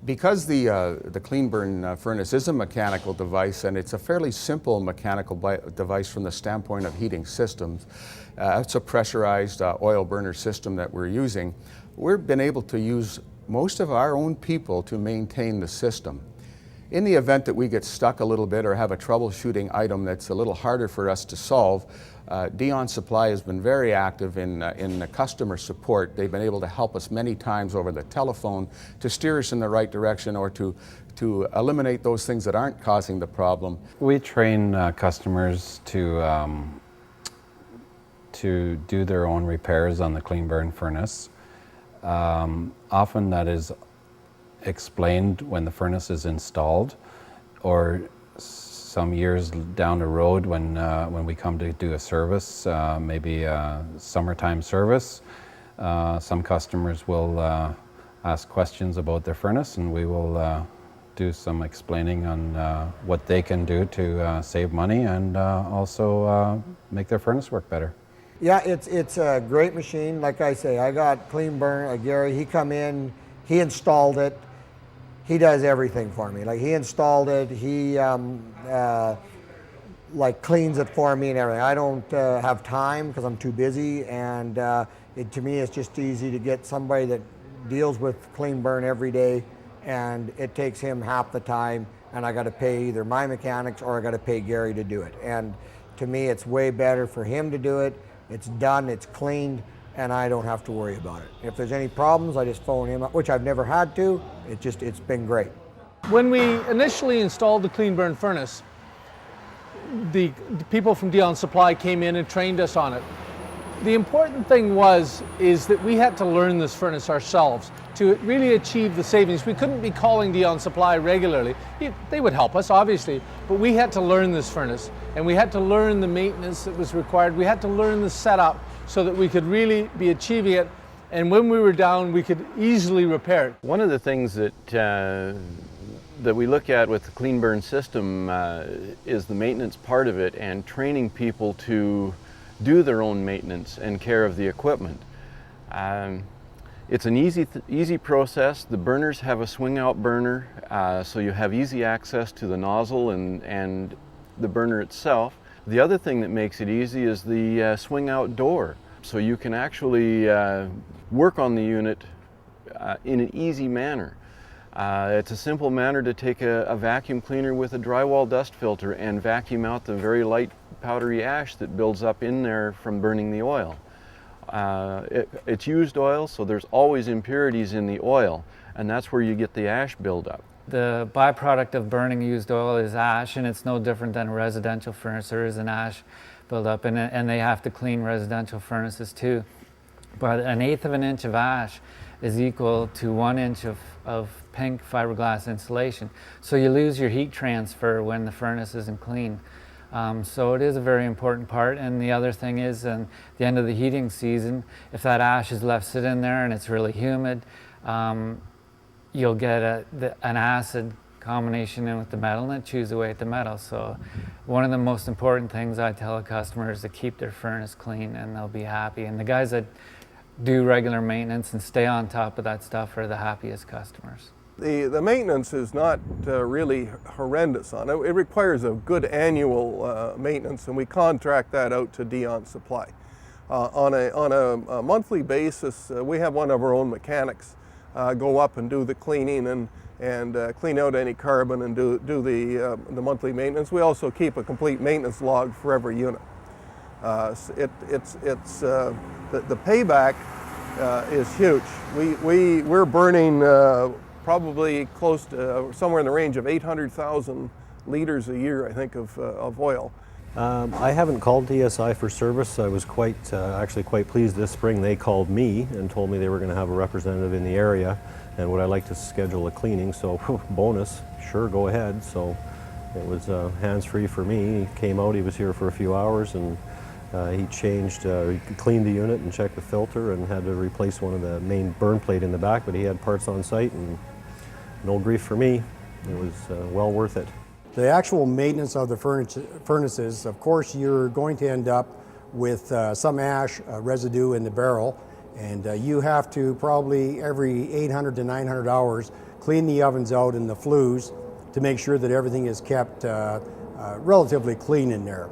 Because the clean burn furnace is a mechanical device, and it's a fairly simple mechanical device from the standpoint of heating systems, it's a pressurized oil burner system that we're using. We've been able to use most of our own people to maintain the system. In the event that we get stuck a little bit or have a troubleshooting item that's a little harder for us to solve, Dion Supply has been very active in the customer support. They've been able to help us many times over the telephone to steer us in the right direction or to eliminate those things that aren't causing the problem. We train customers to do their own repairs on the clean burn furnace. Often that is explained when the furnace is installed, or some years down the road when we come to do a service, maybe a summertime service. Some customers will ask questions about their furnace, and we will do some explaining on what they can do to save money and also make their furnace work better. Yeah, it's a great machine. Like I say, I got Clean Burn, Gary, he come in, he installed it. He does everything for me. Like, he installed it, he like cleans it for me and everything. I don't have time because I'm too busy, and to me it's just easy to get somebody that deals with Clean Burn every day, and it takes him half the time, and I got to pay either my mechanics or I got to pay Gary to do it. And to me it's way better for him to do it. It's done, it's cleaned, and I don't have to worry about it. If there's any problems, I just phone him up, which I've never had to. It's been great. When we initially installed the clean burn furnace, the people from Dion Supply came in and trained us on it. The important thing is that we had to learn this furnace ourselves to really achieve the savings. We couldn't be calling Dion Supply regularly. They would help us, obviously, but we had to learn this furnace, and we had to learn the maintenance that was required. We had to learn the setup so that we could really be achieving it, and when we were down, we could easily repair it. One of the things that we look at with the clean burn system is the maintenance part of it, and training people to do their own maintenance and care of the equipment. It's an easy process. The burners have a swing out burner, so you have easy access to the nozzle and the burner itself. The other thing that makes it easy is the swing out door. So you can actually work on the unit in an easy manner. It's a simple manner to take a vacuum cleaner with a drywall dust filter and vacuum out the very light powdery ash that builds up in there from burning the oil. It's used oil, so there's always impurities in the oil, and that's where you get the ash buildup. The byproduct of burning used oil is ash, and it's no different than a residential furnace. There is an ash buildup, and they have to clean residential furnaces too. But 1/8 of an inch of ash is equal to 1 inch of pink fiberglass insulation. So you lose your heat transfer when the furnace isn't clean. So it is a very important part. And the other thing is, at the end of the heating season, if that ash is left sitting there and it's really humid, you'll get an acid combination in with the metal, and it chews away at the metal. So one of the most important things I tell a customer is to keep their furnace clean, and they'll be happy. And the guys that do regular maintenance and stay on top of that stuff are the happiest customers. The maintenance is not really horrendous on it. It requires a good annual maintenance, and we contract that out to Dion Supply. On a monthly basis, we have one of our own mechanics go up and do the cleaning and clean out any carbon and do the monthly maintenance. We also keep a complete maintenance log for every unit. The payback is huge. We're burning probably close to somewhere in the range of 800,000 liters a year, I think, of oil. I haven't called DSI for service. I was actually quite pleased this spring. They called me and told me they were going to have a representative in the area, and would I like to schedule a cleaning. So bonus, sure, go ahead. So it was hands-free for me. He came out, he was here for a few hours, and he cleaned the unit and checked the filter, and had to replace one of the main burn plate in the back, but he had parts on site, and no grief for me. It was well worth it. The actual maintenance of the furnaces, of course, you're going to end up with some ash residue in the barrel, And you have to probably every 800 to 900 hours clean the ovens out and the flues to make sure that everything is kept relatively clean in there.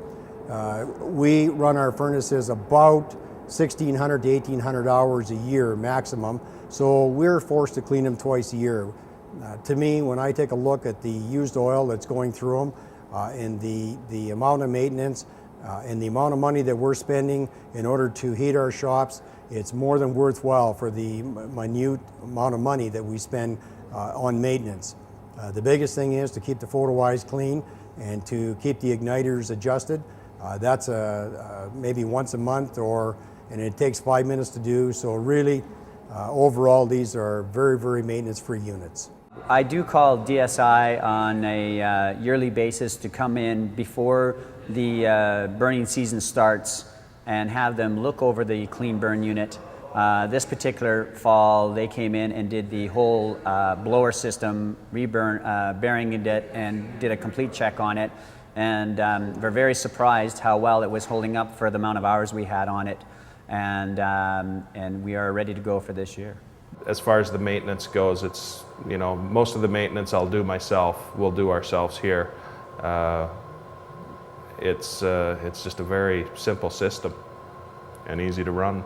We run our furnaces about 1,600 to 1,800 hours a year maximum, so we're forced to clean them twice a year. To me, when I take a look at the used oil that's going through them and the amount of maintenance and the amount of money that we're spending in order to heat our shops, it's more than worthwhile for the minute amount of money that we spend on maintenance. The biggest thing is to keep the photo eyes clean and to keep the igniters adjusted. That's maybe once a month, and it takes 5 minutes to do. So really, overall, these are very, very maintenance-free units. I do call DSI on a yearly basis to come in before the burning season starts and have them look over the clean burn unit. This particular fall, they came in and did the whole blower system, bearing it, and did a complete check on it. And we're very surprised how well it was holding up for the amount of hours we had on it. And we are ready to go for this year. As far as the maintenance goes, it's, you know, most of the maintenance I'll do myself. We'll do ourselves here. It's just a very simple system and easy to run.